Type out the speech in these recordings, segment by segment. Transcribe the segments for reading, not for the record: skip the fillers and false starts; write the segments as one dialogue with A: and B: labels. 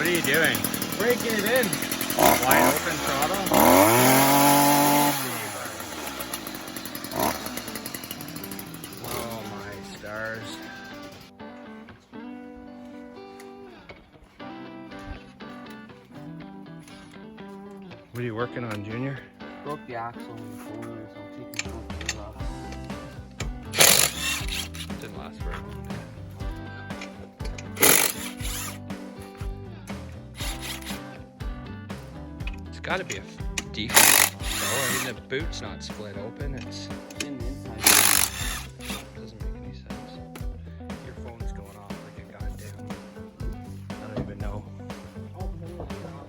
A: What are you doing?
B: Breaking it in.
A: Wide open throttle? Oh my stars. What are you working on, Junior?
B: Broke the axle in the corner, so I'm taking the wheels off.
A: Didn't last very long. It's got to be a defect. I mean, the boot's not split open. It's
B: In the inside.
A: doesn't make any sense. Your phone's going off like a goddamn. I don't even know.
B: Oh, no, it's not.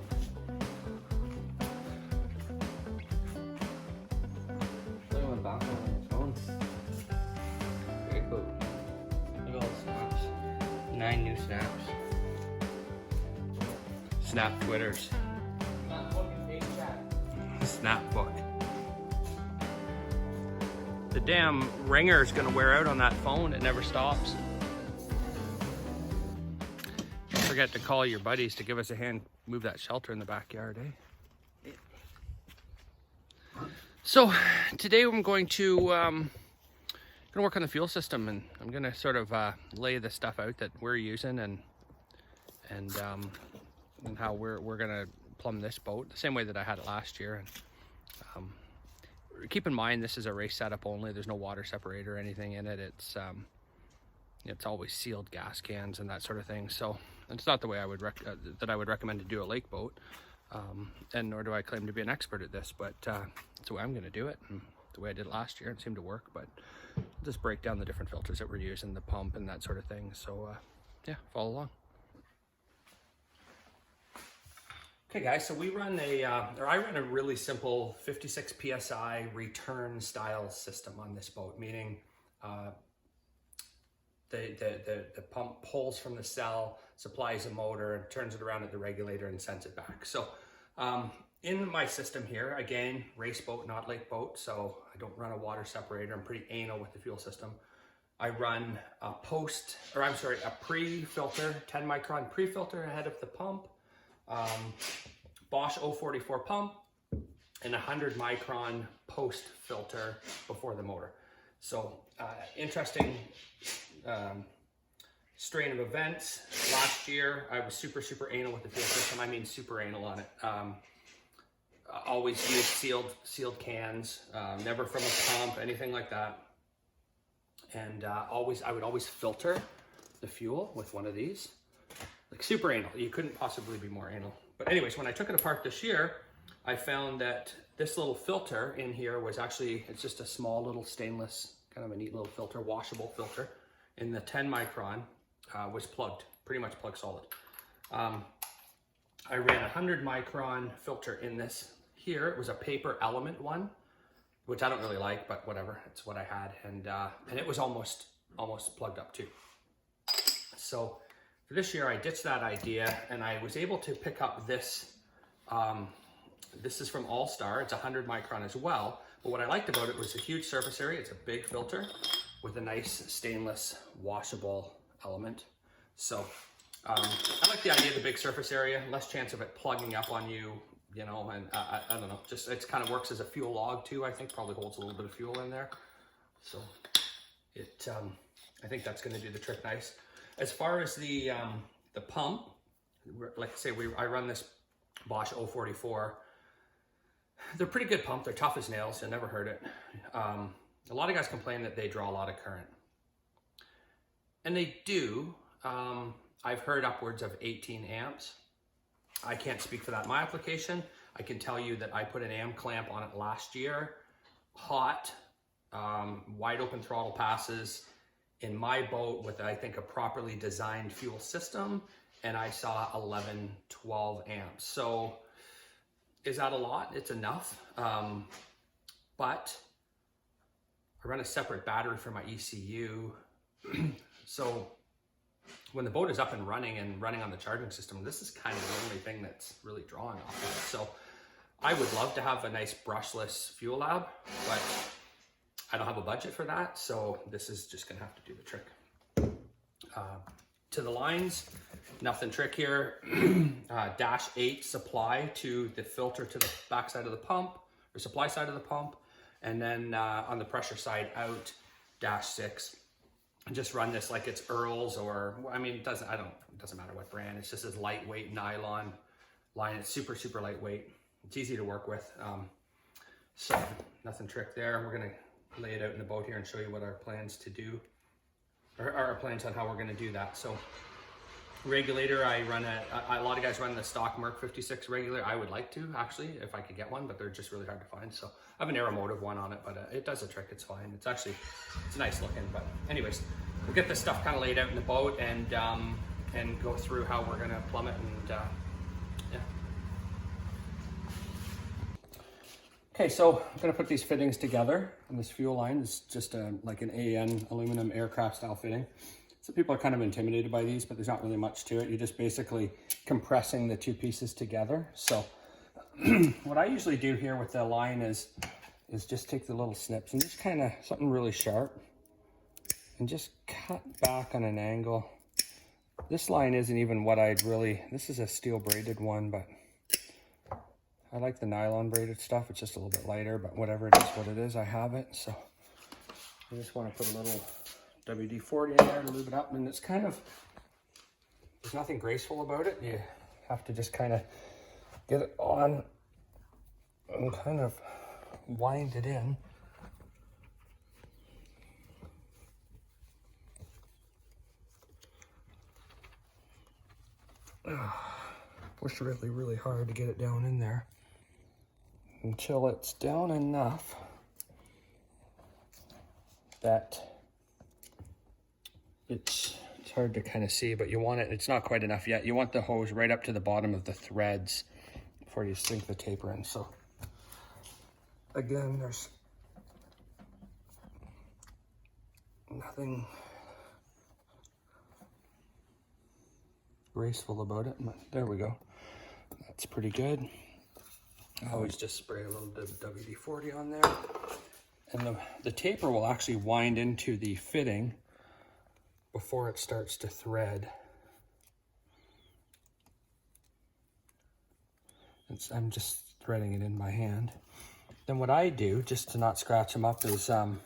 B: Look at my background on your phone. Very cool. Look at all the snaps. 9 new snaps.
A: Snap Twitters.
B: Not fucking big chat.
A: Snap book. The damn ringer is gonna wear out on that phone. It never stops. Don't forget to call your buddies to give us a hand move that shelter in the backyard, eh? So today I'm going to work on the fuel system, and I'm gonna sort of lay the stuff out that we're using and how we're gonna plumb this boat the same way that I had it last year. And keep in mind, this is a race setup only. There's no water separator or anything in it. It's always sealed gas cans and that sort of thing. So it's not the way I would recommend to do a lake boat, and nor do I claim to be an expert at this. But it's the way I'm going to do it, and the way I did it last year. It seemed to work. But I'll just break down the different filters that we're using, the pump, and that sort of thing. So yeah, follow along. Okay guys, so we run I run a really simple 56 PSI return style system on this boat, meaning the pump pulls from the cell, supplies a motor, and turns it around at the regulator and sends it back. So in my system here, again, race boat, not lake boat, so I don't run a water separator. I'm pretty anal with the fuel system. I run a pre-filter, 10 micron pre-filter ahead of the pump. Bosch 044 pump and 100 micron post filter before the motor. So interesting strain of events. Last year I was super anal with the fuel system. I mean super anal on it. Always used sealed cans, never from a pump, anything like that. And I would always filter the fuel with one of these. Like super anal. You couldn't possibly be more anal. But anyways, when I took it apart this year, I found that this little filter in here was actually, it's just a small little stainless, kind of a neat little filter, washable filter. In the 10 micron was plugged, pretty much plug solid. I ran a 100 micron filter in this here. It was a paper element one, which I don't really like, but whatever, it's what I had. And it was almost plugged up too. So for this year, I ditched that idea, and I was able to pick up this. This is from All Star. It's 100 micron as well. But what I liked about it was a huge surface area. It's a big filter with a nice stainless washable element. So I like the idea of the big surface area, less chance of it plugging up on you, you know, and I don't know, just it kind of works as a fuel log too. I think probably holds a little bit of fuel in there. So I think that's going to do the trick nice. As far as the pump, like I say, I run this Bosch 044. They're pretty good pump. They're tough as nails. You'll never hurt it. A lot of guys complain that they draw a lot of current. And they do. I've heard upwards of 18 amps. I can't speak for that in my application. I can tell you that I put an amp clamp on it last year. Hot, wide open throttle passes, in my boat with, I think, a properly designed fuel system, and I saw 11, 12 amps. So is that a lot? It's enough. But I run a separate battery for my ECU. So when the boat is up and running on the charging system, this is kind of the only thing that's really drawing off of it. So I would love to have a nice brushless fuel lab, but I don't have a budget for that, so this is just gonna have to do the trick. to the lines. Nothing trick here. Dash 8 supply to the filter to the back side of the pump, or supply side of the pump. And then on the pressure side out, dash 6. And just run this like it's Earl's, or, I mean, it doesn't matter what brand. It's just this lightweight nylon line. It's super, super lightweight. It's easy to work with. So nothing trick there. We're gonna lay it out in the boat here and show you what our plans to do, or our plans on how we're gonna do that. So regulator, I run a lot of guys run the stock Merc 56 regulator. I would like to, actually, if I could get one, but they're just really hard to find. So I have an Aeromotive one on it, but it does the trick. It's fine. It's nice looking. But anyways, we'll get this stuff kind of laid out in the boat and go through how we're gonna plumb it and yeah. Okay, so I'm gonna put these fittings together, and this fuel line is just like an AN aluminum aircraft style fitting. So people are kind of intimidated by these, but there's not really much to it. You're just basically compressing the two pieces together. So what I usually do here with the line is just take the little snips and just kind of something really sharp and just cut back on an angle. This line isn't even what this is a steel braided one, but I like the nylon braided stuff. It's just a little bit lighter, but whatever it is, what it is, I have it. So I just want to put a little WD-40 in there to lube it up, and it's kind of, there's nothing graceful about it. You have to just kind of get it on and kind of wind it in. Push really, really hard to get it down in there until it's down enough that it's hard to kind of see, but you want it, it's not quite enough yet. You want the hose right up to the bottom of the threads before you sink the taper in. So again, there's nothing graceful about it, but there we go. That's pretty good. I always just spray a little bit of WD-40 on there. And the taper will actually wind into the fitting before it starts to thread. I'm just threading it in by hand. Then what I do, just to not scratch them up, is some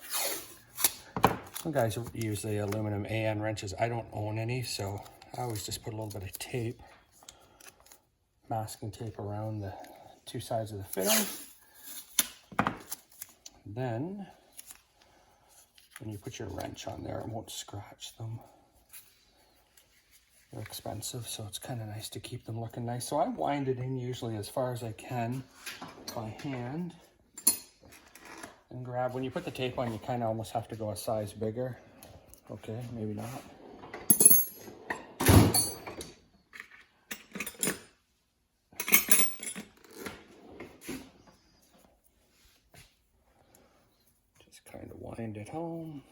A: guys use the aluminum AN wrenches. I don't own any, so I always just put a little bit of tape, masking tape around the two sides of the fitting. Then when you put your wrench on there, it won't scratch them. They're expensive, so it's kind of nice to keep them looking nice. So I wind it in usually as far as I can by hand and grab. When you put the tape on, you kind of almost have to go a size bigger. Okay, maybe not. Wind it home.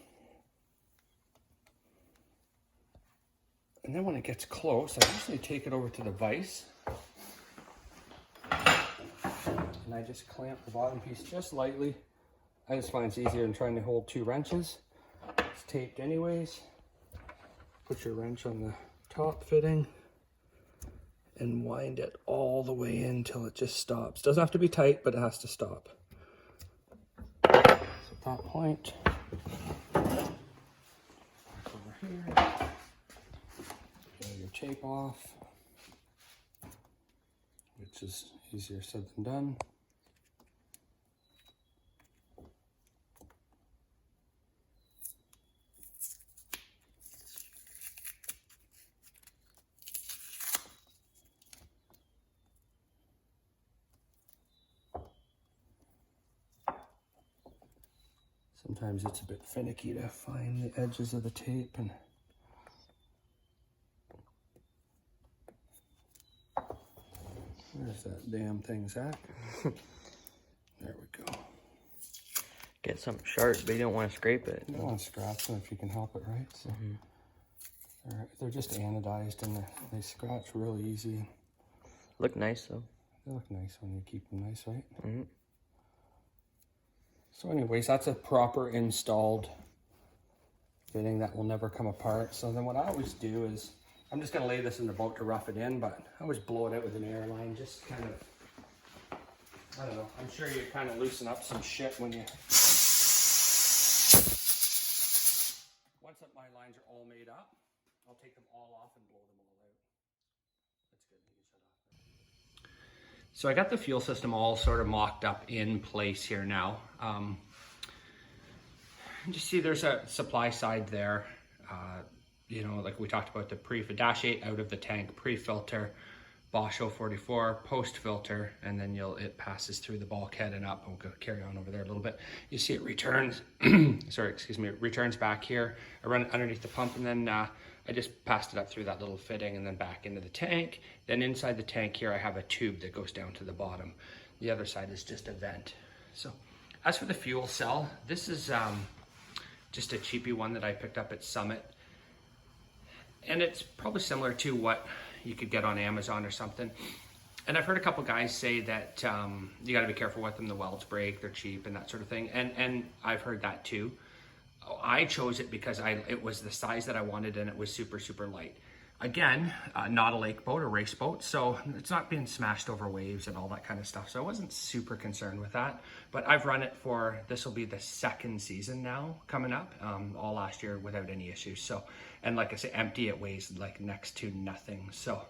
A: And then when it gets close, I usually take it over to the vise. And I just clamp the bottom piece just lightly. I just find it's easier than trying to hold two wrenches. It's taped anyways. Put your wrench on the top fitting and wind it all the way in till it just stops. Doesn't have to be tight, but it has to stop. At that point, over here, get your tape off, which is easier said than done. Sometimes it's a bit finicky to find the edges of the tape, and where's that damn thing, Zach? There we go.
B: Get something sharp, but you don't want to scrape it.
A: You don't want to scratch them if you can help it, right? So they're just anodized and they scratch really easy.
B: Look nice though.
A: They look nice when you keep them nice, right? Mm-hmm. So anyways, that's a proper installed fitting that will never come apart. So then what I always do is I'm just gonna lay this in the boat to rough it in, but I always blow it out with an air line, just kind of, I don't know. I'm sure you kind of loosen up some shit when you, once my lines are all made up, I'll take them all off and blow them all out. That's good. You can shut off. So I got the fuel system all sort of mocked up in place here now. You see there's a supply side there. You know, like we talked about, the dash 8 out of the tank, pre-filter, Bosch 044, post-filter, and then it passes through the bulkhead and up. We'll go carry on over there a little bit. You see it returns, sorry, excuse me, it returns back here. I run it underneath the pump, and then I just passed it up through that little fitting and then back into the tank. Then inside the tank here, I have a tube that goes down to the bottom. The other side is just a vent. So as for the fuel cell, this is just a cheapy one that I picked up at Summit. And it's probably similar to what you could get on Amazon or something. And I've heard a couple guys say that you got to be careful with them. The welds break, they're cheap, and that sort of thing. And I've heard that too. I chose it because it was the size that I wanted, and it was super, super light. Again, not a lake boat, a race boat, so it's not being smashed over waves and all that kind of stuff. So I wasn't super concerned with that. But I've run it for, this will be the second season now coming up, all last year without any issues. So, and like I say, empty, it weighs like next to nothing. So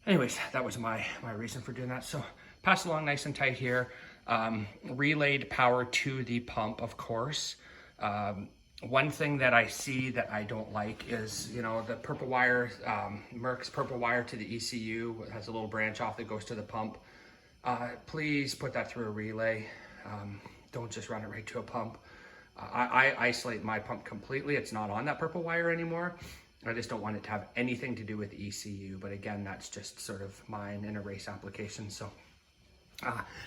A: anyways, that was my reason for doing that. So pass along nice and tight here. Relayed power to the pump, of course. One thing that I see that I don't like is, you know, the purple wire, Merck's purple wire to the ECU. It has a little branch off that goes to the pump. Please put that through a relay. Don't just run it right to a pump. I isolate my pump completely. It's not on that purple wire anymore. I just don't want it to have anything to do with ECU. But again, that's just sort of mine in a race application. So,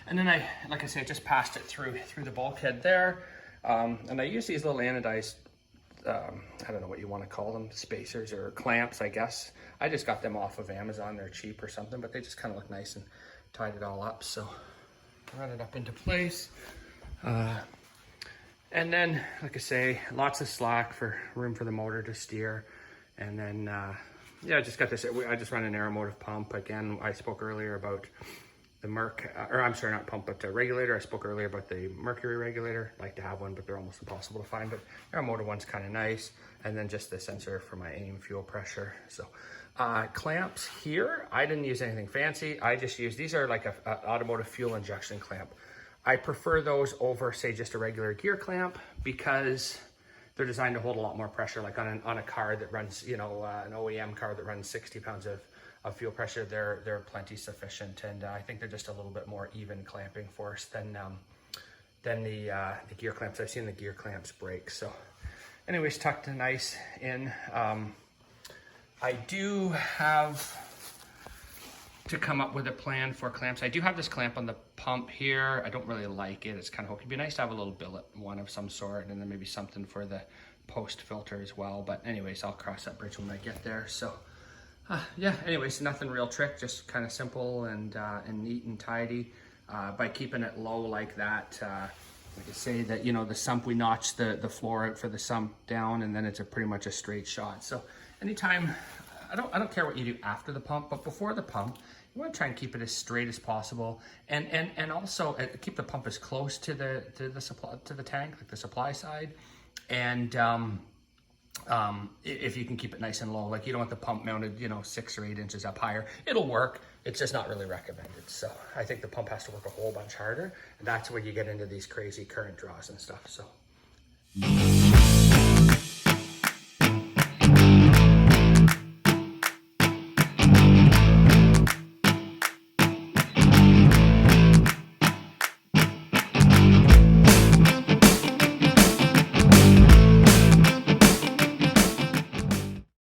A: and then like I say, I just passed it through the bulkhead there. And I use these little anodized, I don't know what you want to call them, spacers or clamps, I guess. I just got them off of Amazon. They're cheap or something, but they just kind of look nice, and tied it all up. So run it up into place. And then, like I say, lots of slack for room for the motor to steer. And then, yeah, I just got this, I just run an aeromotive pump. Again, I spoke earlier about the Merc, or I'm sorry, not pump, but regulator. I spoke earlier about the Mercury regulator. I'd like to have one, but they're almost impossible to find. But aeromotive one's kind of nice. And then just the sensor for my AIM fuel pressure. So clamps here, I didn't use anything fancy. I just used, these are like a automotive fuel injection clamp. I prefer those over, say, just a regular gear clamp, because they're designed to hold a lot more pressure. Like on a car that runs, you know, an OEM car that runs 60 pounds of fuel pressure, they're plenty sufficient, and I think they're just a little bit more even clamping force than the gear clamps. I've seen the gear clamps break. So anyways, tucked nice in. I do have to come up with a plan for clamps. I do have this clamp on the pump here. I don't really like it. It's kind of hokey. It'd be nice to have a little billet one of some sort, and then maybe something for the post filter as well. But anyways, I'll cross that bridge when I get there. So yeah, anyways, nothing real trick, just kind of simple and neat and tidy. By keeping it low like that, like I say, that, you know, the sump, we notch the floor out for the sump down, and then it's pretty much a straight shot. So anytime, I don't care what you do after the pump, but before the pump, you want to try and keep it as straight as possible, and also keep the pump as close to the supply, to the tank, like the supply side, and if you can keep it nice and low, like you don't want the pump mounted, you know, 6 or 8 inches up higher. It'll work, it's just not really recommended. So I think the pump has to work a whole bunch harder, and that's when you get into these crazy current draws and stuff. So